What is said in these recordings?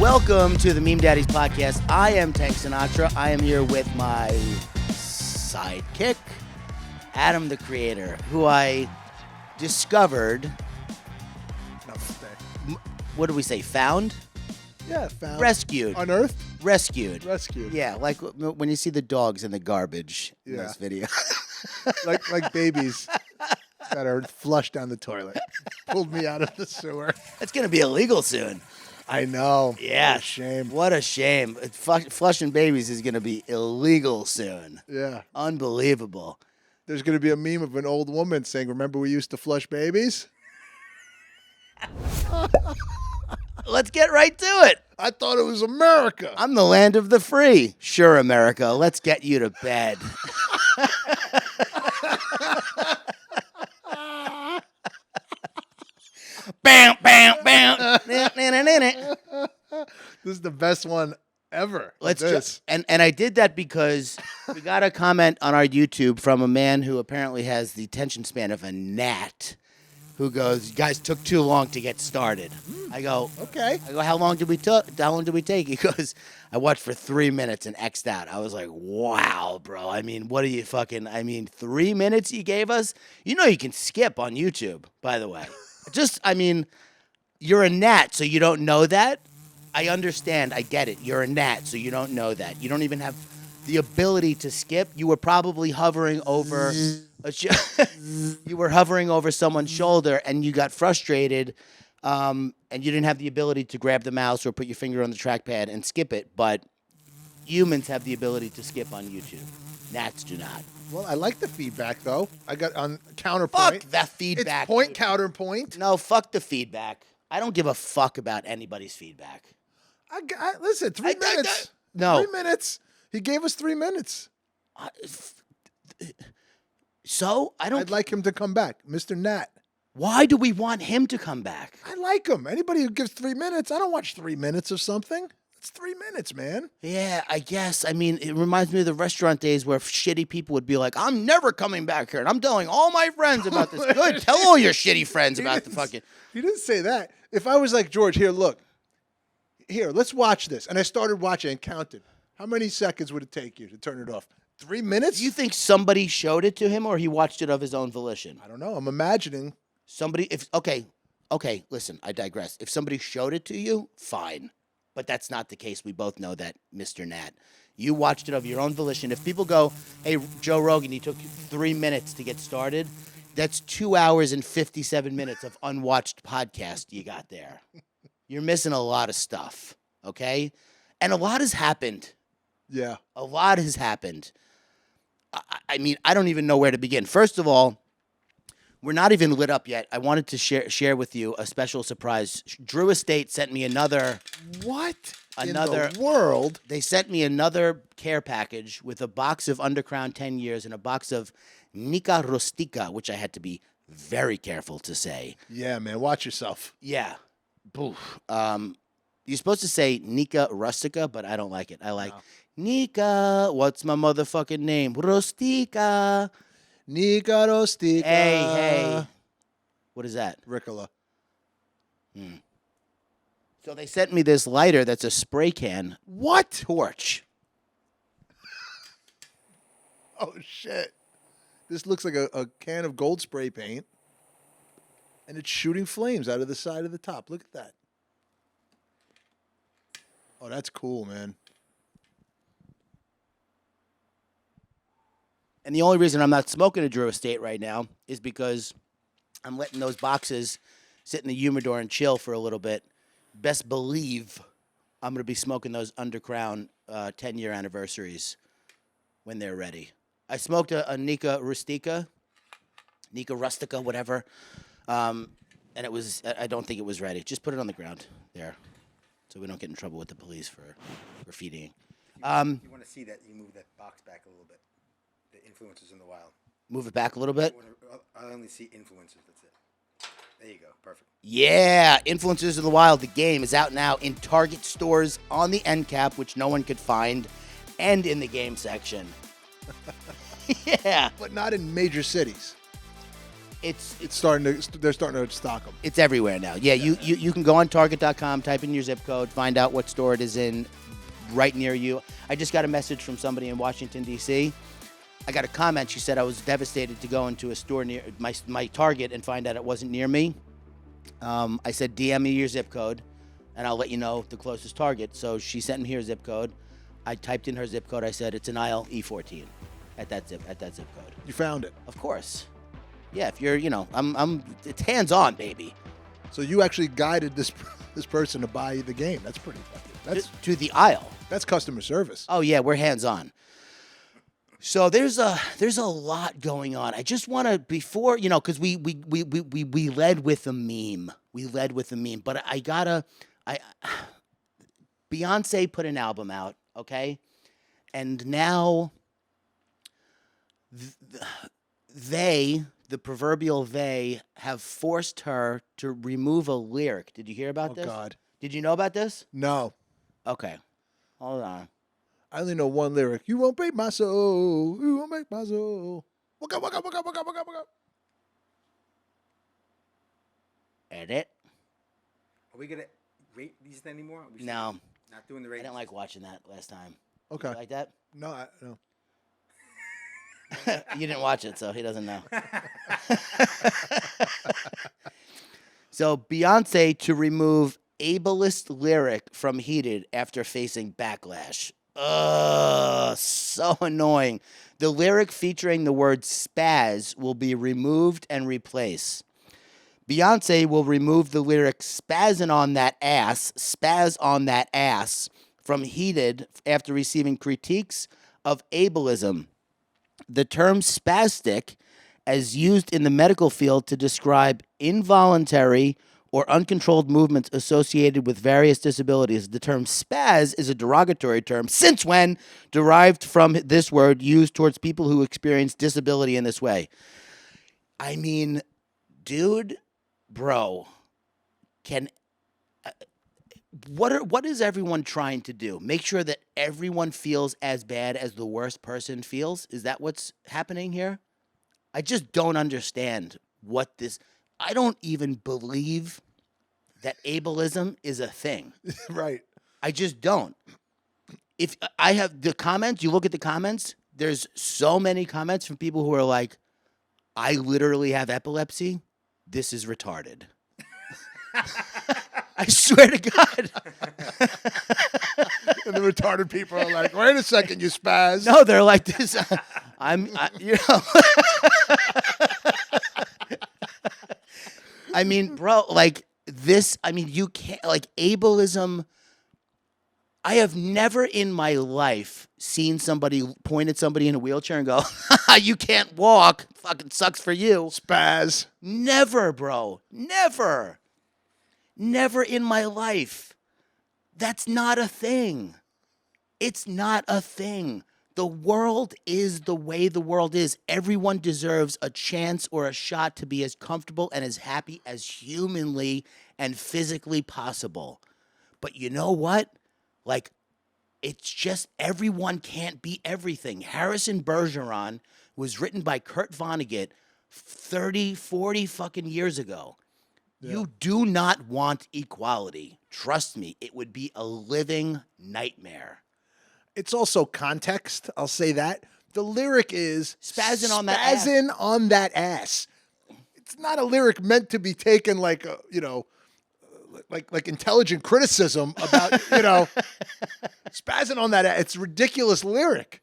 Welcome to the Meme Daddies podcast. I am Tank Sinatra. I am here with my sidekick, Adam the Creator, who I discovered. What do we say? Found? Yeah, found. Rescued. Unearthed? Rescued. Rescued. Yeah, like when you see the dogs in the garbage in this video. like babies that are flushed down the toilet. Pulled me out of the sewer. That's going to be illegal soon. I know. Yeah. What a shame. What a shame. Flushing babies is going to be illegal soon. Yeah. Unbelievable. There's going to be a meme of an old woman saying, "Remember we used to flush babies?" Let's get right to it. I thought it was America. I'm the land of the free. Sure, America. Let's get you to bed. Bam, bam, bam. This is the best one ever. And I did that because we got a comment on our YouTube from a man who apparently has the attention span of a gnat, who goes, "You guys took too long to get started." I go, okay. How long did we take? He goes, "I watched for 3 minutes and X'd out." I was like, wow, bro. I mean, what are you 3 minutes you gave us? You know you can skip on YouTube, by the way. You're a gnat, so you don't know that. I understand. I get it. You're a gnat, so you don't know that. You don't even have the ability to skip. You were probably hovering over someone's shoulder, and you got frustrated, and you didn't have the ability to grab the mouse or put your finger on the trackpad and skip it. But humans have the ability to skip on YouTube. Gnats do not. Well, I like the feedback, though. I got on counterpoint. Fuck that feedback. It's point, counterpoint. No, fuck the feedback. I don't give a fuck about anybody's feedback. Listen, 3 minutes. No. 3 minutes. He gave us 3 minutes. So I'd like him to come back, Mr. Nat. Why do we want him to come back? I like him. Anybody who gives 3 minutes, I don't watch 3 minutes of something. It's 3 minutes, man. Yeah, I guess. I mean, it reminds me of the restaurant days where shitty people would be like, "I'm never coming back here, and I'm telling all my friends about this." Good, tell all your shitty friends about the fucking. He didn't say that. If I was like, "George, here, look. Here, let's watch this," and I started watching and counted, how many seconds would it take you to turn it off? 3 minutes? Do you think somebody showed it to him, or he watched it of his own volition? I don't know. I'm imagining. Okay, listen, I digress. If somebody showed it to you, fine. But that's not the case. We both know that, Mr. Nat. You watched it of your own volition. If people go, "Hey, Joe Rogan, he took 3 minutes to get started," that's 2 hours and 57 minutes of unwatched podcast you got there. You're missing a lot of stuff, okay? And a lot has happened. Yeah. A lot has happened. I mean, I don't even know where to begin. First of all, we're not even lit up yet. I wanted to share with you a special surprise. Drew Estate sent me another in the world? They sent me another care package with a box of Undercrown 10 years and a box of Nica Rustica, which I had to be very careful to say. Yeah, man. Watch yourself. Yeah. Boof. You're supposed to say Nica Rustica, but I don't like it. I like Nica. What's my motherfucking name? Rustica. Nica Rustica. Hey. What is that? Ricola. So they sent me this lighter that's a spray can. What? Torch. Oh, shit. This looks like a can of gold spray paint. And it's shooting flames out of the side of the top. Look at that. Oh, that's cool, man. And the only reason I'm not smoking a Drew Estate right now is because I'm letting those boxes sit in the humidor and chill for a little bit. Best believe I'm going to be smoking those Undercrown 10-year anniversaries when they're ready. I smoked a Nica Rustica, whatever, and it was. I don't think it was ready. Just put it on the ground there, so we don't get in trouble with the police for feeding. You want to see that, you move that box back a little bit. The influences in the wild. Move it back a little bit. I only see influences. That's it. There you go. Perfect. Yeah, Influencers in the Wild. The game is out now in Target stores on the end cap, which no one could find, and in the game section. Yeah. But not in major cities. It's starting to. They're starting to stock them. It's everywhere now. Yeah, you can go on Target.com, type in your zip code, find out what store it is in right near you. I just got a message from somebody in Washington, D.C. I got a comment. She said I was devastated to go into a store near my Target and find out it wasn't near me. I said, DM me your zip code, and I'll let you know the closest Target. So she sent me her zip code. I typed in her zip code. I said, it's an aisle E14 at that zip code. You found it. Of course. Yeah, if you're, it's hands-on, baby. So you actually guided this person to buy the game. That's pretty effective. That's To the aisle. That's customer service. Oh yeah, we're hands-on. So there's a lot going on. I just want to before because we led with a meme. We led with a meme, but Beyonce put an album out, okay, and now the proverbial they have forced her to remove a lyric. Did you hear about this? Oh God! Did you know about this? No. Okay, hold on. I only know one lyric. You won't break my soul. You won't break my soul. Waka, waka, waka, waka, waka, waka. Edit. Are we gonna rate these anymore? Are we No, not doing the I ratings. didn't like watching that last time. Okay. You like that? No, no. You didn't watch it, so he doesn't know. So Beyonce to remove ableist lyric from Heated after facing backlash. Ugh, so annoying. The lyric featuring the word spaz will be removed and replaced. Beyonce will remove the lyric spazzing on that ass, spaz on that ass from Heated after receiving critiques of ableism. The term spastic, as used in the medical field to describe involuntary or uncontrolled movements associated with various disabilities. The term spaz is a derogatory term, since when derived from this word used towards people who experience disability in this way. I mean, dude, bro, what is everyone trying to do? Make sure that everyone feels as bad as the worst person feels? Is that what's happening here? I just don't understand what this... I don't even believe that ableism is a thing. Right. I just don't. If I have the comments, you look at the comments, there's so many comments from people who are like, I literally have epilepsy. This is retarded. I swear to God. And the retarded people are like, wait a second, you spaz. No, they're like this. I mean, bro, like this, I mean, you can't, like, ableism. I have never in my life seen somebody point at somebody in a wheelchair and go, you can't walk. Fucking sucks for you. Spaz. Never, bro. Never. Never in my life. That's not a thing. It's not a thing. The world is the way the world is. Everyone deserves a chance or a shot to be as comfortable and as happy as humanly and physically possible. But you know what? Like, it's just everyone can't be everything. Harrison Bergeron was written by Kurt Vonnegut 30, 40 fucking years ago. Yeah. You do not want equality. Trust me, it would be a living nightmare. It's also context. I'll say that. The lyric is spazzing on that ass. Spazzing on that ass. It's not a lyric meant to be taken like, like intelligent criticism about, spazzing on that ass. It's a ridiculous lyric.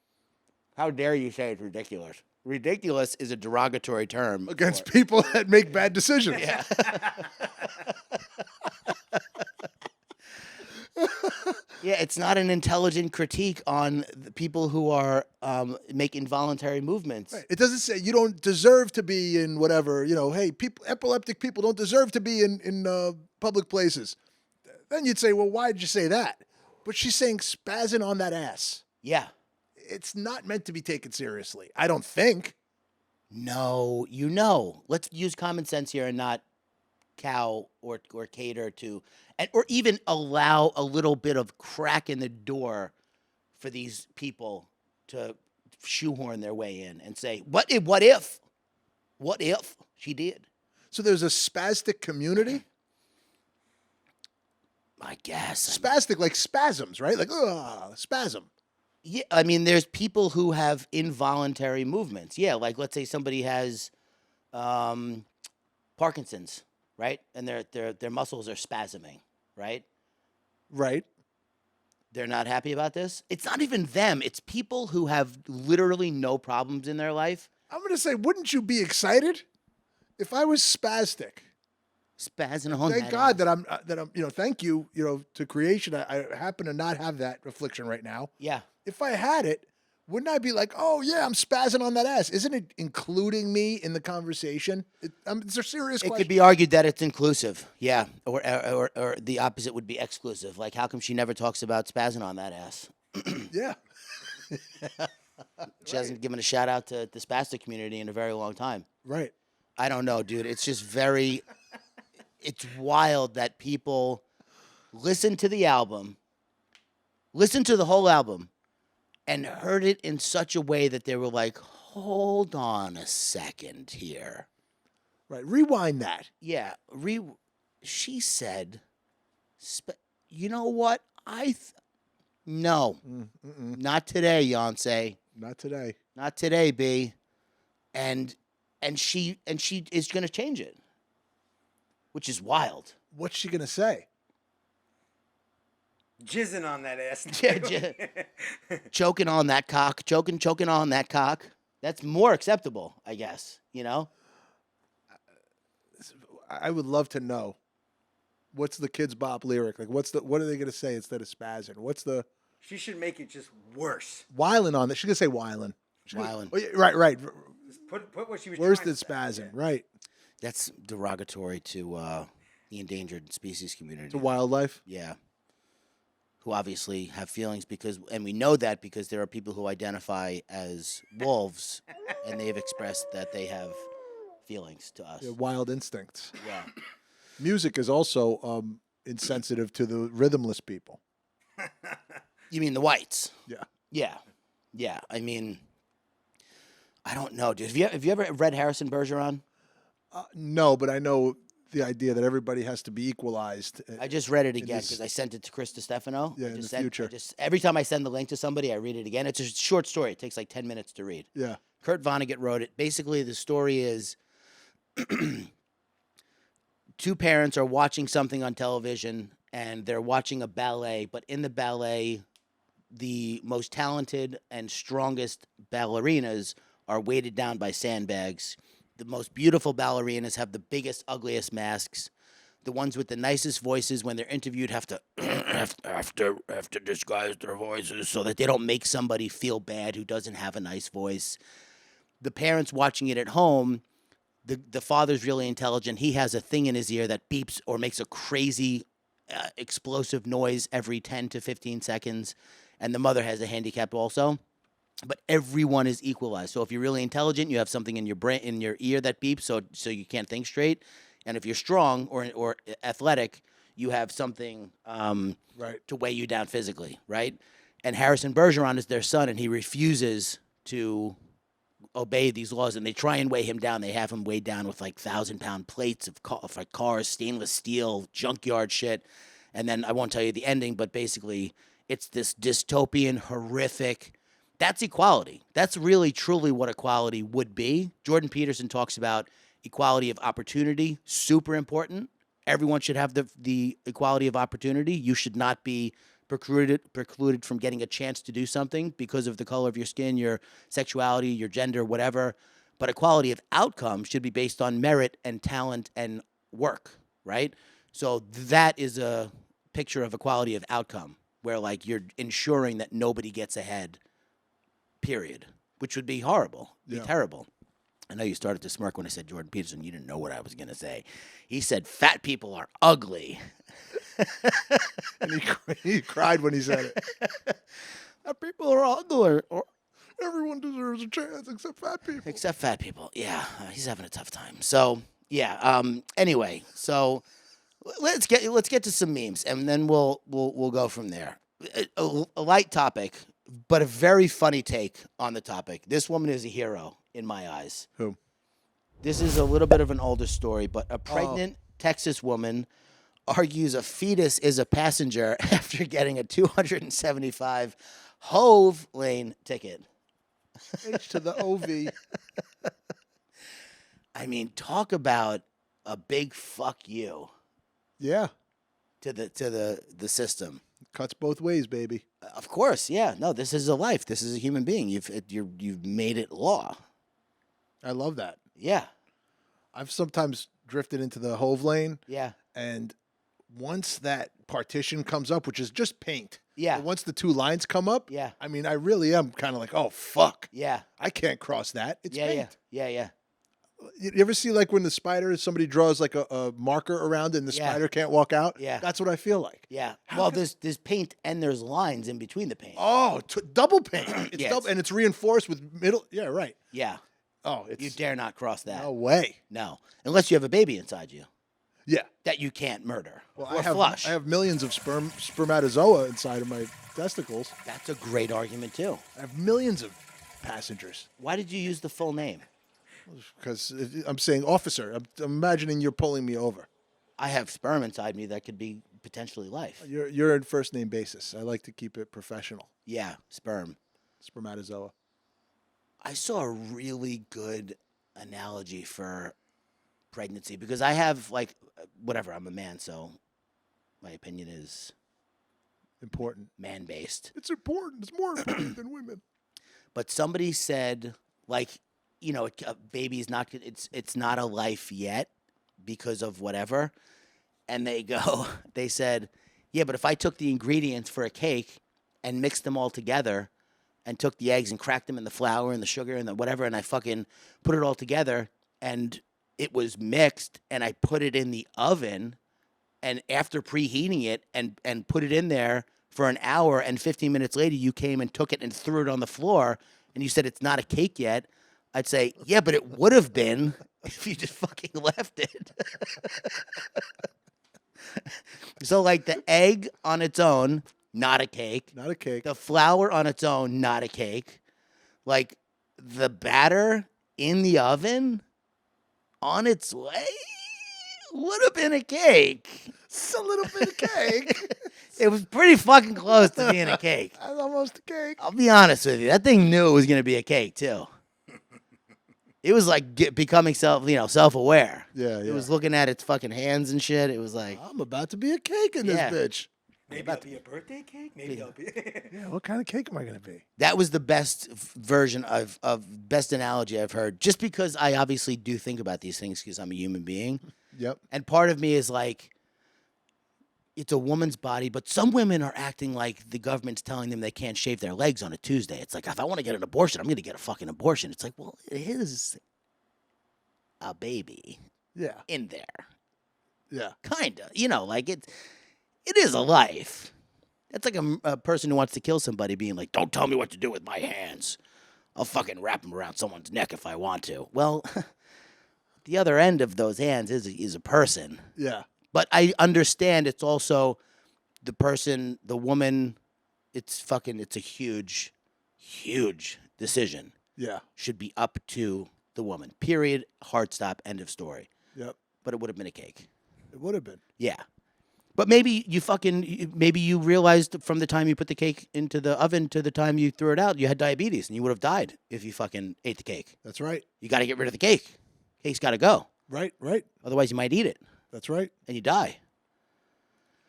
How dare you say it's ridiculous? Ridiculous is a derogatory term. Against people that make bad decisions. Yeah. Yeah, it's not an intelligent critique on the people who are make involuntary movements. Right. It doesn't say you don't deserve to be in whatever, hey, epileptic people don't deserve to be in public places. Then you'd say, well, why did you say that? But she's saying spazzing on that ass. Yeah. It's not meant to be taken seriously, I don't think. No, let's use common sense here and not cow or cater to, or even allow a little bit of crack in the door for these people to shoehorn their way in and say, what if She did. So there's a spastic community? I guess. Spastic, like spasms, right? Like, spasm. Yeah, I mean, there's people who have involuntary movements. Yeah, like let's say somebody has Parkinson's, right? And their muscles are spasming, right? Right. They're not happy about this. It's not even them. It's people who have literally no problems in their life. I'm going to say, wouldn't you be excited if I was spastic? Spazzing on Thank that God ass. that I'm, thank you, to creation. I happen to not have that affliction right now. Yeah. If I had it, wouldn't I be like, oh yeah, I'm spazzing on that ass? Isn't it including me in the conversation? It's a serious It question. could be argued that it's inclusive. Yeah. Or the opposite would be exclusive. Like, how come she never talks about spazzing on that ass? Yeah. She hasn't given a shout out to the spastic community in a very long time. Right. I don't know, dude. It's just very. It's wild that people listen to the album, listen to the whole album, and heard it in such a way that they were like, hold on a second here. Right. Rewind that. Yeah. She said, you know what? No. Not today, Beyonce. Not today. Not today, B. And she is going to change it, which is wild. What's she gonna say? Jizzing on that ass. Choking on that cock. Choking on that cock. That's more acceptable, I guess. I would love to know. What's the Kids Bop lyric? Like, what are they gonna say instead of spazzing? What's the She should make it just worse. whiling on that? She's gonna say whiling. Whiling. Oh, yeah, right. Just put what she was Worse trying than to say. spazzing. Yeah. Right. That's derogatory to the endangered species community. To wildlife. Yeah. Who obviously have feelings and we know that because there are people who identify as wolves and they've expressed that they have feelings to us. Yeah, wild instincts. Yeah. Music is also insensitive to the rhythmless people. You mean the whites? Yeah. Yeah. Yeah. I mean, I don't know, dude. Have you ever read Harrison Bergeron? No, but I know the idea that everybody has to be equalized. I just read it It again is- because I sent it to Chris DiStefano. Yeah, I in just the future. every time I send the link to somebody, I read it again. It's a short story. It takes like 10 minutes to read. Yeah. Kurt Vonnegut wrote it. Basically, the story is two parents are watching something on television and they're watching a ballet, but in the ballet, the most talented and strongest ballerinas are weighted down by sandbags. The most beautiful ballerinas have the biggest, ugliest masks. The ones with the nicest voices, when they're interviewed, have to have to disguise their voices so that they don't make somebody feel bad who doesn't have a nice voice. The parents watching it at home, the father's really intelligent. He has a thing in his ear that beeps or makes a crazy, explosive noise every 10 to 15 seconds. And the mother has a handicap also. But everyone is equalized. So if you're really intelligent, you have something in your brain, in your ear that beeps, so you can't think straight. And if you're strong or athletic, you have something Right. to weigh you down physically, right? And Harrison Bergeron is their son, and he refuses to obey these laws. And they try and weigh him down. They have him weighed down with like 1,000-pound plates of cars, stainless steel, junkyard shit. And then I won't tell you the ending, but basically it's this dystopian, horrific. That's equality. That's really, truly what equality would be. Jordan Peterson talks about equality of opportunity, super important. Everyone should have the equality of opportunity. You should not be precluded from getting a chance to do something because of the color of your skin, your sexuality, your gender, whatever. But equality of outcome should be based on merit and talent and work, right? So that is a picture of equality of outcome where like you're ensuring that nobody gets ahead. Period, which would be horrible, be terrible. I know you started to smirk when I said Jordan Peterson. You didn't know what I was going to say. He said fat people are ugly. And he cried when he said it. Fat people are ugly. Everyone deserves a chance except fat people. Except fat people. Yeah, he's having a tough time. So, yeah, anyway, so let's get to some memes, and then we'll go from there. A light topic, but a very funny take on the topic. This woman is a hero in my eyes. Who? This is a little bit of an older story, but a pregnant Texas woman argues a fetus is a passenger after getting a 275 Hove lane ticket. H to the OV. I mean, talk about a big fuck you Yeah. to the system. Cuts both ways, baby. Of course, yeah. No, this is a life. This is a human being. You've made it law. I love that. Yeah, I've sometimes drifted into the Hove lane, yeah, and once that partition comes up, which is just paint, yeah, but once the two lines come up, yeah, I mean, I really am kind of like, oh, fuck. yeah, I can't cross that. It's yeah, paint. yeah, yeah, yeah. You ever see like when the spider, somebody draws like a marker around and the Yeah. spider can't walk out? Yeah. That's what I feel like. Yeah. How Well, could- there's paint and there's lines in between the paint. Oh, double paint. It's Yeah, double, and it's reinforced with middle. Yeah, right. Yeah. Oh, it's You dare not cross that. no way. No. Unless you have a baby inside you Yeah. that you can't murder Well, or flush. I have millions of spermatozoa inside of my testicles. That's a great argument too. I have millions of passengers. Why did you use the full name? Because I'm saying officer. I'm imagining you're pulling me over. I have sperm inside me that could be potentially life. You're in first name basis. I like to keep it professional. Yeah, sperm. Spermatozoa. I saw a really good analogy for pregnancy because I have like whatever, I'm a man, so my opinion is Important. man-based. It's important. It's more important than women. But somebody said like, you know, a baby is not it's not a life yet because of whatever. And they said, "Yeah, but if I took the ingredients for a cake and mixed them all together and took the eggs and cracked them in the flour and the sugar and the whatever and I fucking put it all together and it was mixed and I put it in the oven and after preheating it and put it in there for an hour and 15 minutes later you came and took it and threw it on the floor and you said it's not a cake yet," I'd say, "Yeah, but it would have been if you just fucking left it." So like the egg on its own, not a cake. Not a cake. The flour on its own, not a cake. Like the batter in the oven on its way would have been a cake. It's a little bit of cake. It was pretty fucking close to being a cake. That's almost a cake. I'll be honest with you. That thing knew it was going to be a cake too. It was like becoming self-aware. Yeah, It yeah. was looking at its fucking hands and shit. It was like, I'm about to be a cake in Yeah. this bitch. Maybe it'll be a birthday cake. Maybe it'll be. Yeah, what kind of cake am I going to be? that was the best version of best analogy I've heard. Just because I obviously do think about these things because I'm a human being. Yep. And part of me is like, it's a woman's body, but some women are acting like the government's telling them they can't shave their legs on a Tuesday. It's like, if I want to get an abortion, I'm going to get a fucking abortion. It's like, well, it is a baby Yeah. in there. Yeah. Kind of. Like it is a life. It's like a person who wants to kill somebody being like, "Don't tell me what to do with my hands. I'll fucking wrap them around someone's neck if I want to." Well, the other end of those hands is a person. Yeah. But I understand it's also the person, the woman, it's a huge, huge decision. Yeah. Should be up to the woman. Period. Hard stop. End of story. Yep. But it would have been a cake. It would have been. Yeah. But maybe you realized from the time you put the cake into the oven to the time you threw it out, you had diabetes and you would have died if you fucking ate the cake. That's right. You got to get rid of the cake. Cake's got to go. Right. Right. Otherwise, you might eat it That's right. and you die.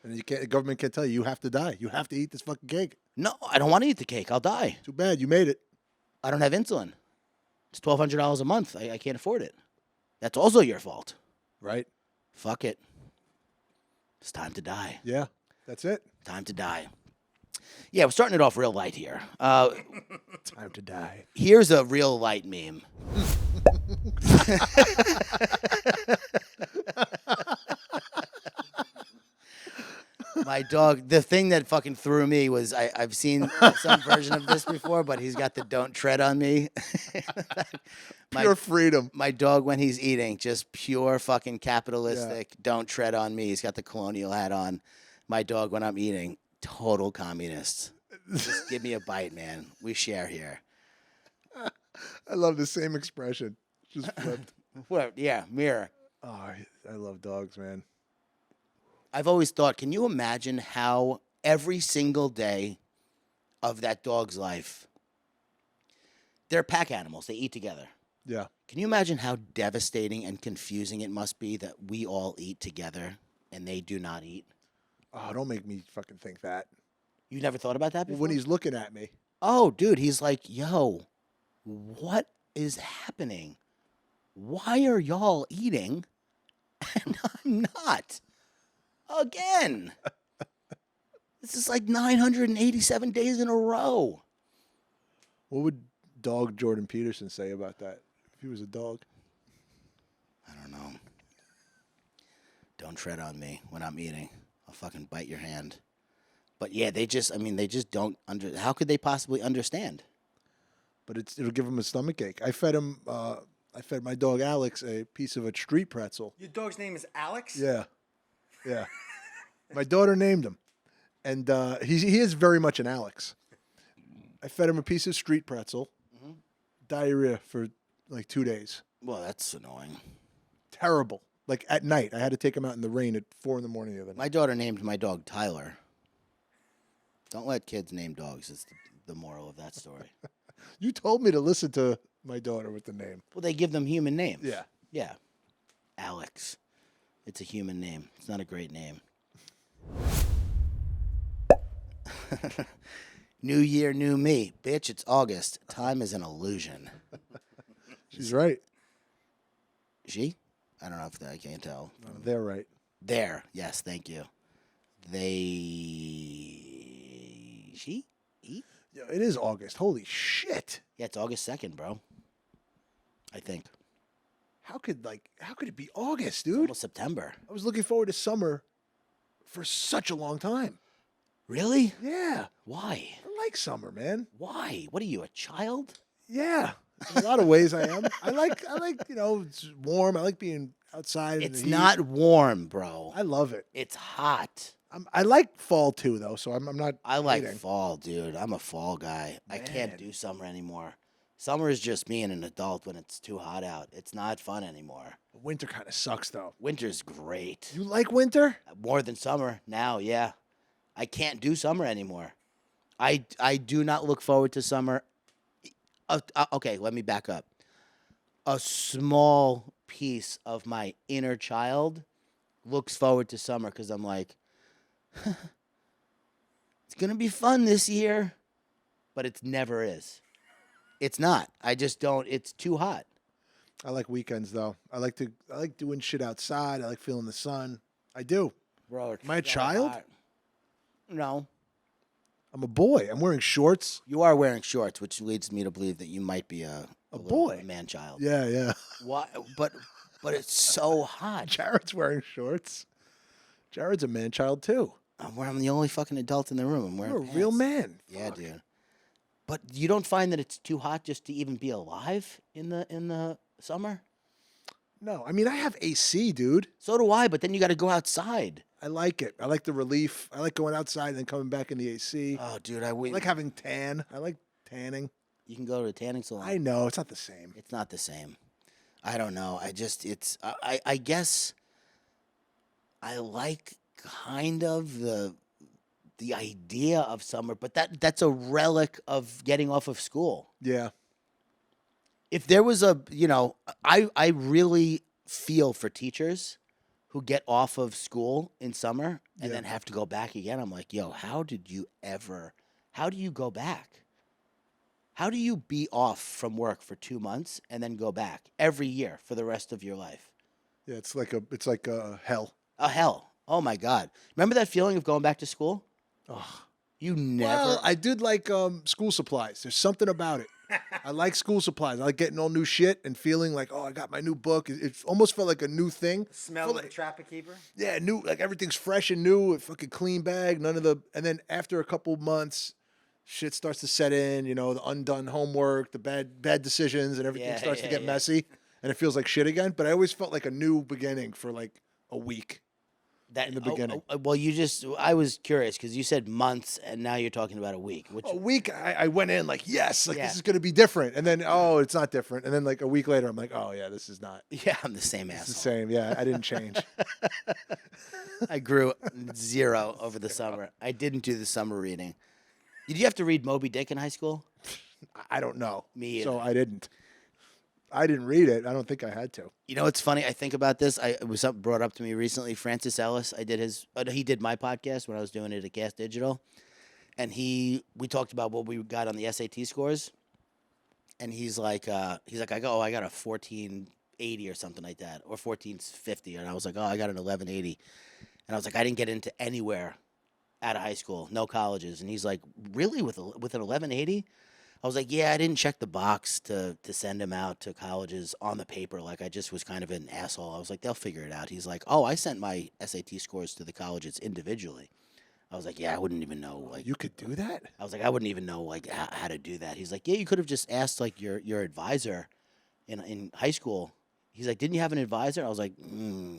And the government can't tell you have to die. You have to eat this fucking cake. No, I don't want to eat the cake. I'll die. Too bad. You made it. I don't have insulin. It's $1,200 a month. I can't afford it. That's also your fault. Right. Fuck it. It's time to die. Yeah. That's it. Time to die. Yeah, we're starting it off real light here. Time to die. Here's a real light meme. My dog, the thing that fucking threw me was I've seen some version of this before, but he's got the "don't tread on me." Pure freedom. My dog, when he's eating, just pure fucking capitalistic, "don't tread on me." He's got the colonial hat on. My dog, when I'm eating, total communist. Just give me a bite, man. We share here. I love the same expression. Just flipped. What? Yeah, mirror. Oh, I love dogs, man. I've always thought, can you imagine how every single day of that dog's life, they're pack animals, they eat together. Yeah. Can you imagine how devastating and confusing it must be that we all eat together and they do not eat? Oh, don't make me fucking think that. You never thought about that Well, before? when he's looking at me. Oh, dude, he's like, yo, what is happening? Why are y'all eating and I'm not? Again. This is like 987 days in a row. What would dog Jordan Peterson say about that if he was a dog? I don't know. Don't tread on me when I'm eating. I'll fucking bite your hand. But yeah, they just don't how could they possibly understand? But it'll give him a stomach ache. I fed him. I fed my dog Alex a piece of a street pretzel. Your dog's name is Alex? Yeah, yeah. My daughter named him, and he is very much an Alex. I fed him a piece of street pretzel. Diarrhea for like 2 days. Well, that's annoying. Terrible. Like at night, I had to take him out in the rain at 4 a.m. the other night. My daughter named my dog Tyler. Don't let kids name dogs. Is the moral of that story. You told me to listen to my daughter with the name. Well, they give them human names. Yeah. Yeah. Alex. It's a human name. It's not a great name. New year, new me. Bitch, it's August. Time is an illusion. She's right. She? I don't know if I can't tell. They're right. There. Yes, thank you. She? He? Yeah, it is August. Holy shit. Yeah, it's August 2nd, bro. I think. How could it be August, It's dude? almost September. I was looking forward to summer for such a long time. Really? Yeah. Why? I like summer, man. Why? What are you, a child? Yeah. In a lot of ways I am. I like, it's warm. I like being outside in It's the heat. not warm, bro. I love it. It's hot. I like fall too, though, so I'm not. I like hating. fall, dude. I'm a fall guy. I can't Man. do summer anymore. Summer is just me and an adult when it's too hot out. It's not fun anymore. Winter kind of sucks, though. Winter's great. You like winter? More than summer now, yeah. I can't do summer anymore. I do not look forward to summer. Okay, let me back up. A small piece of my inner child looks forward to summer because I'm like, it's going to be fun this year, but it never is. It's not. I just don't. It's too hot. I like weekends, though. I like doing shit outside. I like feeling the sun. I do. Bro, Am I a child? No. I'm a boy. I'm wearing shorts. You are wearing shorts, which leads me to believe that you might be a boy. a man child. Yeah, yeah. Why? But it's so hot. Jared's wearing shorts. Jared's a man child, too. I'm the only fucking adult in the room. I'm wearing You're a real pants. man. Yeah, Fuck. dude. But you don't find that it's too hot just to even be alive in the summer? No, I mean, I have AC, dude. So do I, but then you got to go outside. I like it. I like the relief. I like going outside and then coming back in the AC. Oh, dude, I like having tan. I like tanning. You can go to a tanning salon. I know. It's not the same. It's not the same. I don't know. I guess I like kind of the idea of summer, but that's a relic of getting off of school. Yeah. If there was I really feel for teachers who get off of school in summer and Yeah. then have to go back again. I'm like, yo, how do you go back? How do you be off from work for 2 months and then go back every year for the rest of your life? Yeah, it's like a hell. Oh, hell. Oh, my God. Remember that feeling of going back to school? Oh. You never. Well, I did like school supplies. There's something about it. I like school supplies. I like getting all new shit and feeling like, oh, I got my new book. It almost felt like a new thing. Smell Felt of the like- trapper keeper? Yeah, new, like everything's fresh and new. A fucking clean bag. And then after a couple months, shit starts to set in. You know, the undone homework, the bad decisions, and everything Yeah, starts to yeah, get yeah. messy, and it feels like shit again. But I always felt like a new beginning for like a week. That in the beginning. Well, I was curious because you said months, and now you're talking about a week. Which A week, I went in like, yes, like Yeah. this is going to be different. And then, it's not different. And then like a week later, I'm like, oh yeah, this is not. yeah, I'm the same It's the asshole. same. Yeah, I didn't change. I grew 0 over the summer. I didn't do the summer reading. Did you have to read Moby Dick in high school? I don't know. Me So either. I didn't. I didn't read it. I don't think I had to. You know what's funny? I think about this. It was brought up to me recently. Francis Ellis. He did my podcast when I was doing it at Gas Digital, and we talked about what we got on the SAT scores, and he's like, I got a 1480 or something like that, or 1450, and I was like, I got an 1180, and I was like, I didn't get into anywhere out of high school, no colleges, and he's like, really with an 1180? I was like, yeah, I didn't check the box to send him out to colleges on the paper. Like, I just was kind of an asshole. I was like, they'll figure it out. He's like, oh, I sent my SAT scores to the colleges individually. I was like, yeah, I wouldn't even know. Like, You could do that? I was like, I wouldn't even know like how to do that. He's like, yeah, you could have just asked like your advisor in high school. He's like, didn't you have an advisor? I was like,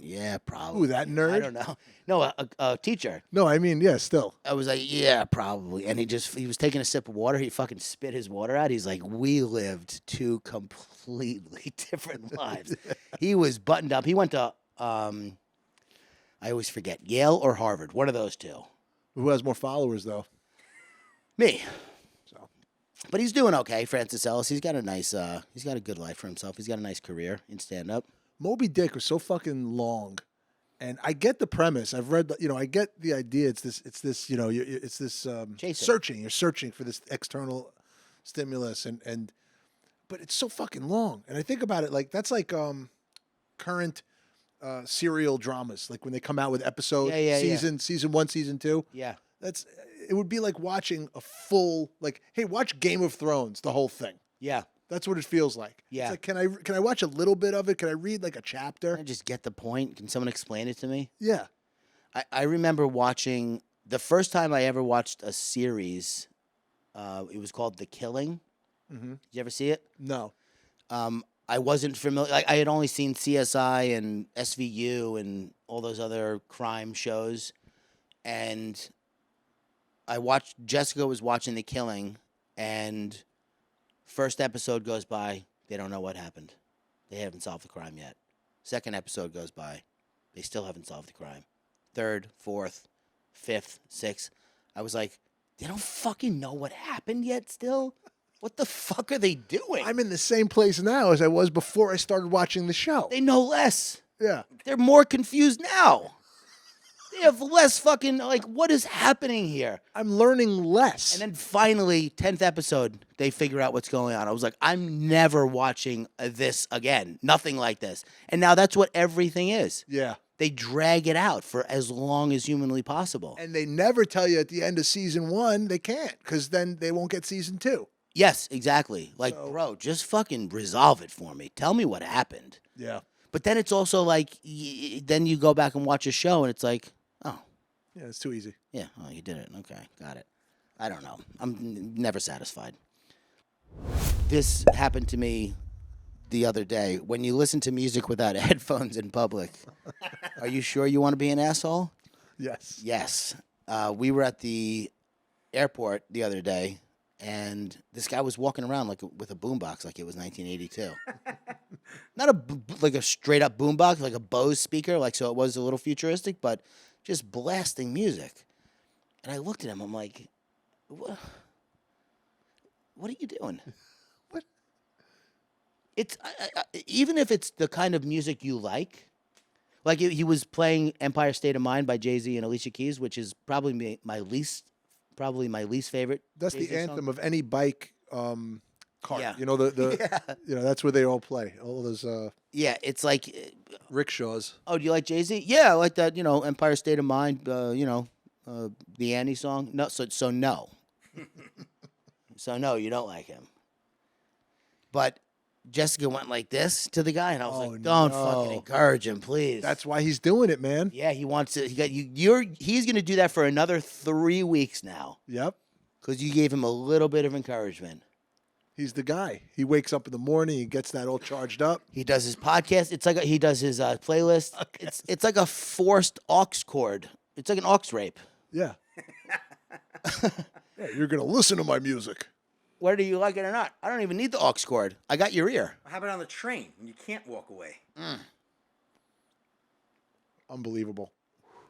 yeah, probably. Ooh, that nerd? I don't know. No, a teacher. No, I mean, yeah, still. I was like, yeah, probably. And he was taking a sip of water. He fucking spit his water out. He's like, we lived 2 completely different lives. He was buttoned up. He went to, I always forget, Yale or Harvard, one of those 2. Who has more followers, though? Me. So But he's doing okay, Francis Ellis. He's got a good life for himself. He's got a nice career in stand-up. Moby Dick was so fucking long. And I get the premise. I've read, I get the idea. It's this, Chaser. searching. You're searching for this external stimulus, but it's so fucking long. And I think about it like that's like current serial dramas, like when they come out with episodes, season 1, season 2. Yeah. It would be like watching a full, like, hey, watch Game of Thrones, the whole thing. Yeah. That's what it feels like. Yeah. It's like, can I watch a little bit of it? Can I read like a chapter? Can I just get the point? Can someone explain it to me? Yeah. I remember watching the first time I ever watched a series. It was called The Killing. Mm-hmm. Did you ever see it? No. I wasn't familiar. Like, I had only seen CSI and SVU and all those other crime shows, and Jessica was watching The Killing, and first episode goes by, they don't know what happened. They haven't solved the crime yet. Second episode goes by, they still haven't solved the crime. Third, fourth, fifth, sixth. I was like, they don't fucking know what happened yet still? What the fuck are they doing? I'm in the same place now as I was before I started watching the show. They know less. Yeah. They're more confused now. They have less fucking, like, what is happening here? I'm learning less. And then finally, 10th episode, they figure out what's going on. I was like, I'm never watching this again. Nothing like this. And now that's what everything is. Yeah. They drag it out for as long as humanly possible. And they never tell you at the end of season 1 they can't, because then they won't get season 2. Yes, exactly. Like, bro, just fucking resolve it for me. Tell me what happened. Yeah. But then it's also like, then you go back and watch a show and it's like, oh. Yeah, it's too easy. Yeah, oh, you did it. Okay, got it. I don't know. I'm never satisfied. This happened to me the other day. When you listen to music without headphones in public, are you sure you want to be an asshole? Yes. Yes. We were at the airport the other day, and this guy was walking around with a boombox like it was 1982. Not like a straight up boombox, like a Bose speaker, like so it was a little futuristic, but just blasting music. And I looked at him. I'm like, what are you doing? What? It's even if it's the kind of music you like he was playing Empire State of Mind by Jay-Z and Alicia Keys, which is probably my least favorite. That's Jay-Z the anthem song. of any bike cart. Yeah. You know that's where they all play. All those Yeah, it's like, rickshaws. oh, do you like Jay-Z? Yeah, I like that, Empire State of Mind, the Annie song. No, so no. So no, you don't like him. But Jessica went like this to the guy, and I was like, don't fucking encourage him, please. That's why he's doing it, man. Yeah, he wants to. He's going to do that for another 3 weeks now Yep. because you gave him a little bit of encouragement. He's the guy. He wakes up in the morning. He gets that all charged up. He does his podcast. It's like he does his playlist. It's like a forced aux cord. It's like an aux rape. Yeah. Yeah, you're gonna listen to my music. Whether you like it or not, I don't even need the aux cord. I got your ear. How about on the train when you can't walk away? Unbelievable.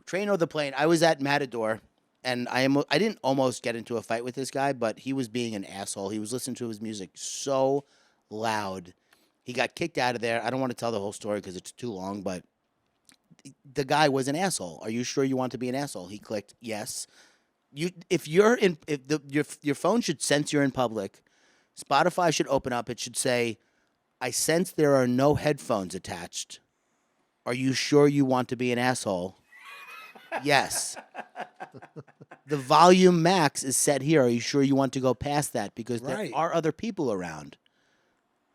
Train or the plane. I was at Matador, and I didn't almost get into a fight with this guy, but he was being an asshole. He was listening to his music so loud. He got kicked out of there. I don't want to tell the whole story because it's too long, but the guy was an asshole. Are you sure you want to be an asshole? He clicked yes. Your phone should sense you're in public. Spotify should open up. It should say, "I sense there are no headphones attached. Are you sure you want to be an asshole?" Yes. The volume max is set here. Are you sure you want to go past that? Because there are other people around.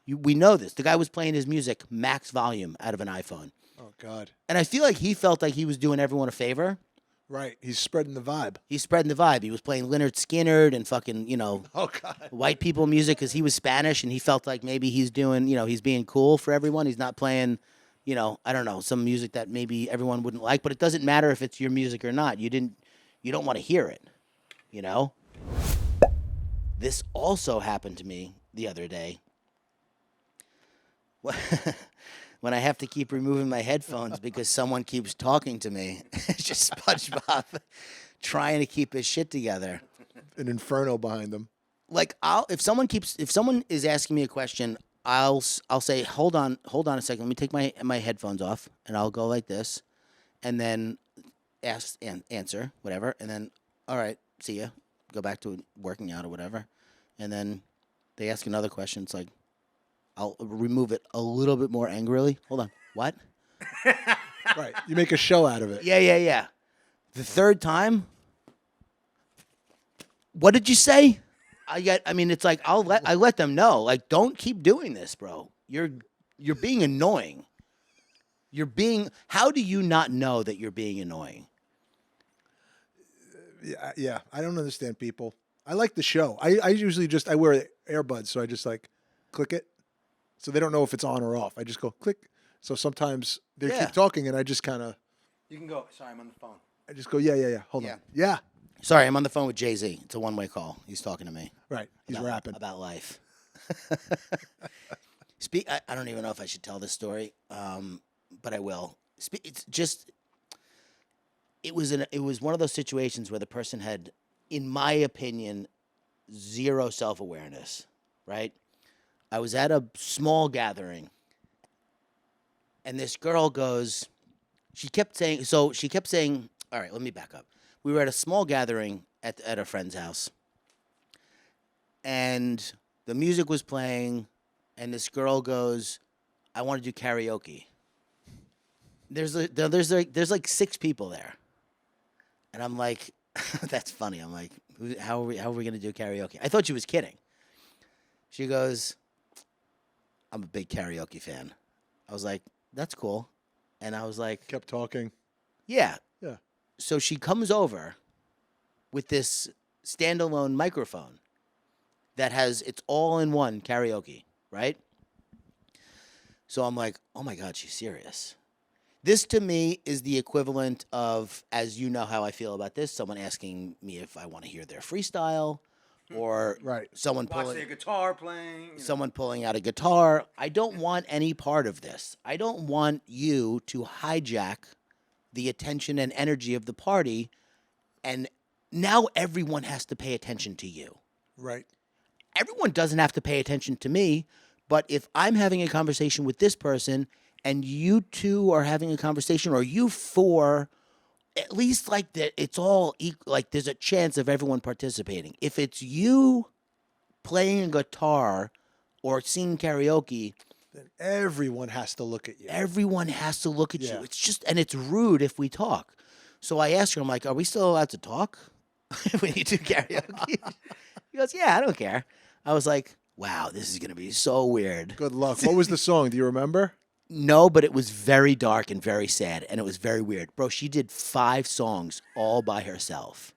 We know this. The guy was playing his music max volume out of an iPhone. Oh, God. And I feel like he felt like he was doing everyone a favor. Right. He's spreading the vibe. He's spreading the vibe. He was playing Leonard Skinner and fucking, Oh, God. white people music because he was Spanish and he felt like maybe he's doing, he's being cool for everyone. He's not playing, I don't know, some music that maybe everyone wouldn't like. But it doesn't matter if it's your music or not. You don't want to hear it, This also happened to me the other day. When I have to keep removing my headphones because someone keeps talking to me. It's just SpongeBob trying to keep his shit together. An inferno behind them. Like if someone is asking me a question, I'll say, hold on a second. Let me take my headphones off, and I'll go like this, and then ask and answer whatever, and then all right, see ya. Go back to working out or whatever, and then they ask another question. It's like, I'll remove it a little bit more angrily. Hold on. What? Right. You make a show out of it. Yeah. The third time, what did you say? It's like I let them know. Like, don't keep doing this, bro. You're being annoying. How do you not know that you're being annoying? Yeah. I don't understand people. I like the show. I usually I wear earbuds, so I just like click it. So they don't know if it's on or off. I just go click. So sometimes they keep talking, and I just kind of. You can go. Sorry, I'm on the phone. I just go, yeah. Hold on. Yeah. Sorry, I'm on the phone with Jay-Z. It's a one-way call. He's talking to me. Right. He's rapping. About life. I don't even know if I should tell this story, but I will. It was one of those situations where the person had, in my opinion, zero self-awareness, right? I was at a small gathering, and this girl goes, she kept saying, all right, let me back up. We were at a small gathering at a friend's house, and the music was playing, and this girl goes, I want to do karaoke. There's like 6 people there, and I'm like, that's funny. I'm like, how are we gonna do karaoke? I thought she was kidding. She goes, I'm a big karaoke fan. I was like, that's cool. And I was like, Kept talking. yeah. Yeah. So she comes over with this standalone microphone that has, it's all in one karaoke, right? So I'm like, oh my God, she's serious. This to me is the equivalent of, as you know how I feel about this, someone asking me if I want to hear their freestyle. Or someone Watch their guitar playing. Someone pulling out a guitar. I don't want any part of this. I don't want you to hijack the attention and energy of the party, and now everyone has to pay attention to you. Right. Everyone doesn't have to pay attention to me, but if I'm having a conversation with this person and you two are having a conversation, or you four, at least like that, it's all equal, like there's a chance of everyone participating. If it's you playing a guitar or singing karaoke, then everyone has to look at you. Everyone has to look at you. It's just, and it's rude if we talk. So I asked her, I'm like, are we still allowed to talk when you do karaoke? He goes, yeah, I don't care. I was like, wow, this is going to be so weird. Good luck. What was the song? Do you remember? No, but it was very dark and very sad, and it was very weird. Bro, she did 5 songs all by herself.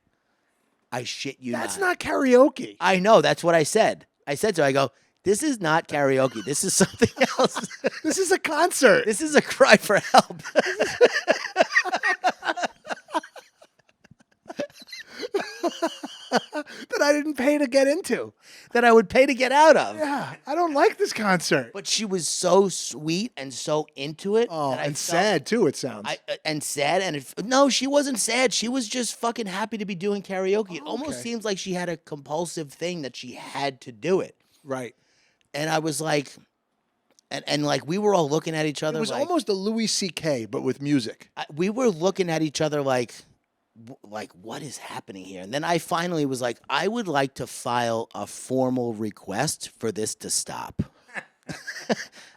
I shit you not. That's not karaoke. I know. That's what I said. I said to her, I go, this is not karaoke. This is something else. This is a concert. This is a cry for help. That I didn't pay to get into. That I would pay to get out of. Yeah, I don't like this concert. But she was so sweet and so into it. Oh, that I and felt- sad too. It sounds. and sad. And no, she wasn't sad. She was just fucking happy to be doing karaoke. It almost okay. seems like she had a compulsive thing that she had to do it. Right. And I was like, and like we were all looking at each other. It was like, almost a Louis C.K. but with music. we were looking at each other like what is happening here? And then I finally was like, I would like to file a formal request for this to stop.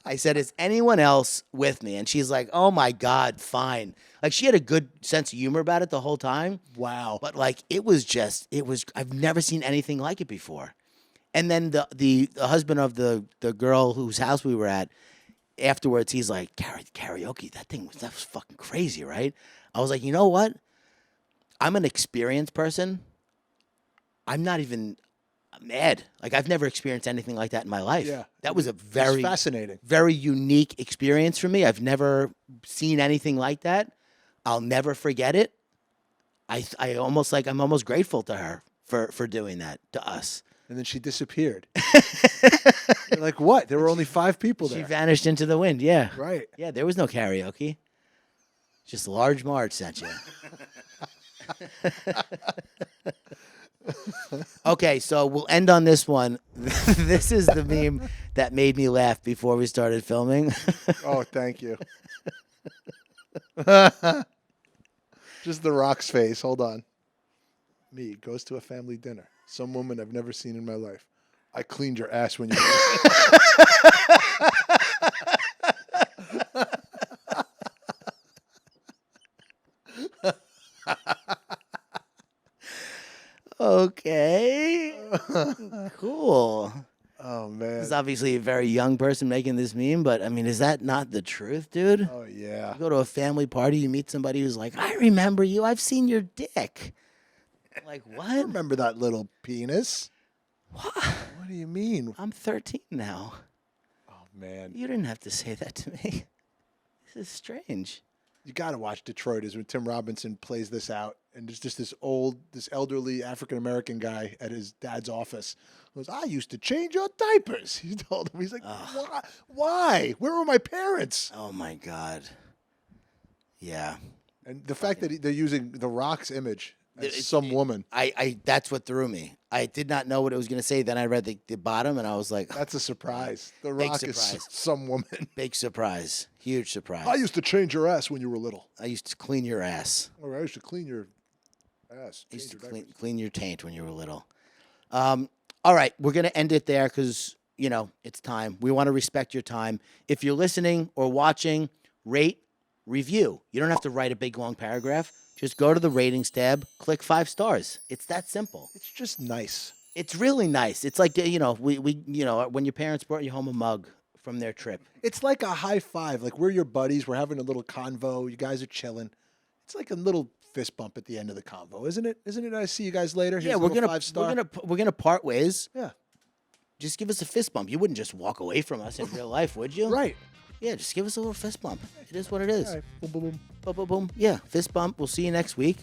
I said, is anyone else with me? And she's like, oh my God, fine. Like she had a good sense of humor about it the whole time. Wow. But like it was I've never seen anything like it before. And then the husband of the girl whose house we were at, afterwards he's like, karaoke, that was fucking crazy, right? I was like, you know what? I'm an experienced person. I'm not even mad. Like I've never experienced anything like that in my life. Yeah. That was a It's very fascinating. very unique experience for me. I've never seen anything like that. I'll never forget it. I'm almost grateful to her for doing that to us. And then she disappeared. You're like, what? There were only 5 people She there. vanished into the wind. Yeah. Right. Yeah, there was no karaoke. Just Large Marge sent you. Okay, so we'll end on this one. This is the meme that made me laugh before we started filming. Oh, thank you. Just the Rock's face. Hold on. Me goes to a family dinner. Some woman I've never seen in my life. I cleaned your ass when you. Okay. Cool. Oh This man. is obviously a very young person making this meme, but I mean, is that not the truth, dude? Oh yeah. You go to a family party, you meet somebody who's like, I remember you. I've seen your dick. Like, I what? remember that little penis. What? What do you mean? I'm 13 now. Oh man. You didn't have to say that to me. This is strange. You got to watch Detroit is when Tim Robinson plays this out. And there's just this elderly African-American guy at his dad's office who goes, I used to change your diapers. He told him, he's like, why? Why? Where were my parents? Oh my God. Yeah. And the fact that they're using The Rock's image as some woman, I that's what threw me. I did not know what it was going to say. Then I read the bottom and I was like, that's a surprise. The Big Rock is surprise. some woman. big surprise. Huge surprise. I used to change your ass when you were little. I used to clean your ass. Or I used to clean your ass. I used to change your diapers. clean your taint when you were little. All right, we're going to end it there because, you know, it's time. We want to respect your time. If you're listening or watching, rate, review. You don't have to write a big, long paragraph. Just go to the ratings tab, click 5 stars. It's that simple. It's just nice. It's really nice. It's like, you know, we when your parents brought you home a mug from their trip. It's like a high five. Like we're your buddies. We're having a little convo. You guys are chilling. It's like a little fist bump at the end of the convo, isn't it? Isn't it? I see you guys later. Here's Yeah, a we're little gonna 5-star. we're gonna part ways. Yeah. Just give us a fist bump. You wouldn't just walk away from us in real life, would you? Right. Yeah, just give us a little fist bump. It is what it is. All right. Boom, boom, boom. Boom, boom, boom. Yeah, fist bump. We'll see you next week.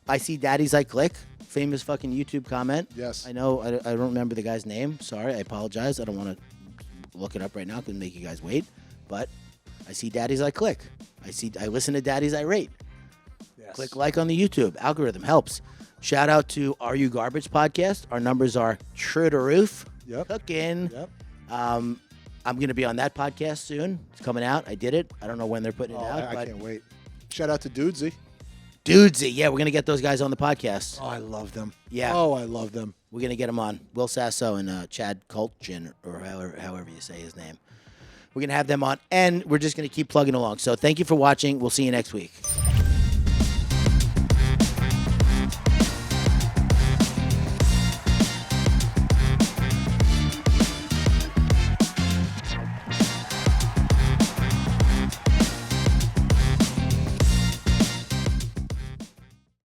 I see Daddies I Click. Famous fucking YouTube comment. Yes. I know. I don't remember the guy's name. Sorry. I apologize. I don't want to look it up right now because make you guys wait. But I see Daddies I Click. I listen to Daddies I Rate. Yes. Click like on the YouTube. Algorithm helps. Shout out to Are You Garbage podcast. Our numbers are true to roof. Yep. Cooking. Yep. I'm going to be on that podcast soon. It's coming out. I did it. I don't know when they're putting it Oh, out. I but can't wait. Shout out to Dudesy. Dudesy. Yeah, we're going to get those guys on the podcast. Oh, I love them. Yeah. Oh, I love them. We're going to get them on. Will Sasso and Chad Kultgen, or however you say his name. We're going to have them on, and we're just going to keep plugging along. So thank you for watching. We'll see you next week.